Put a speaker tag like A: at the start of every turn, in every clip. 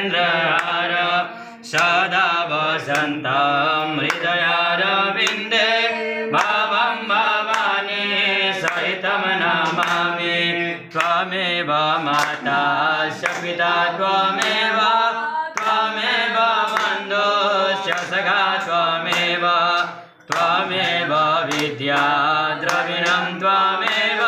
A: चन्द्रहार सदा वसन्तं हृदयारविन्दे भवं भवानी सहितं नमामि त्वमेव माता च पिता त्वमेव बन्धुश्च सखा त्वमेव विद्या द्रविणं त्वमेव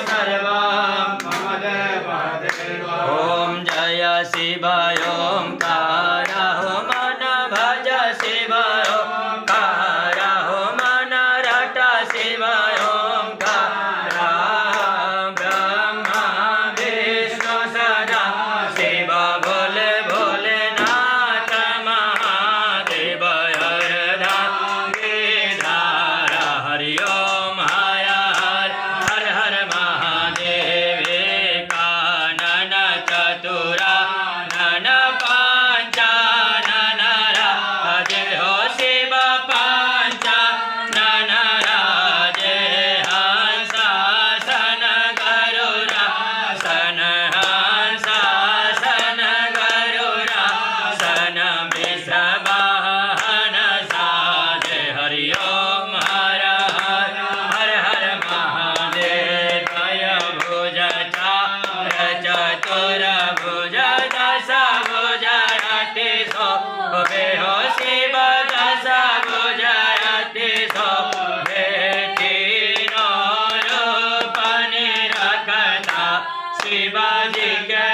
A: सर्वं मम देवदेव। ॐ जय शिव ओंकार हो मन भज शिव ओंकार हो मन रट शिव ओंकार ब्रह्मा विष्णु सदा शिव भोले भोलेनाथ महादेव हरदा गिरधार हरि ओम हर हर हर महादेव कानन चतुरा नन पंचानन राजे हो शिव पंचानन राजे हंसासन गरुडासन हंसासन गरुडासन वृषभासन साजे हरि ओम हर हर हर महादेव द्वय भुज चार चतुर भुज दश भुज अति शोभे हो शिव दश भुज अति शोभे तीनों रूप निरखता शिवाजी के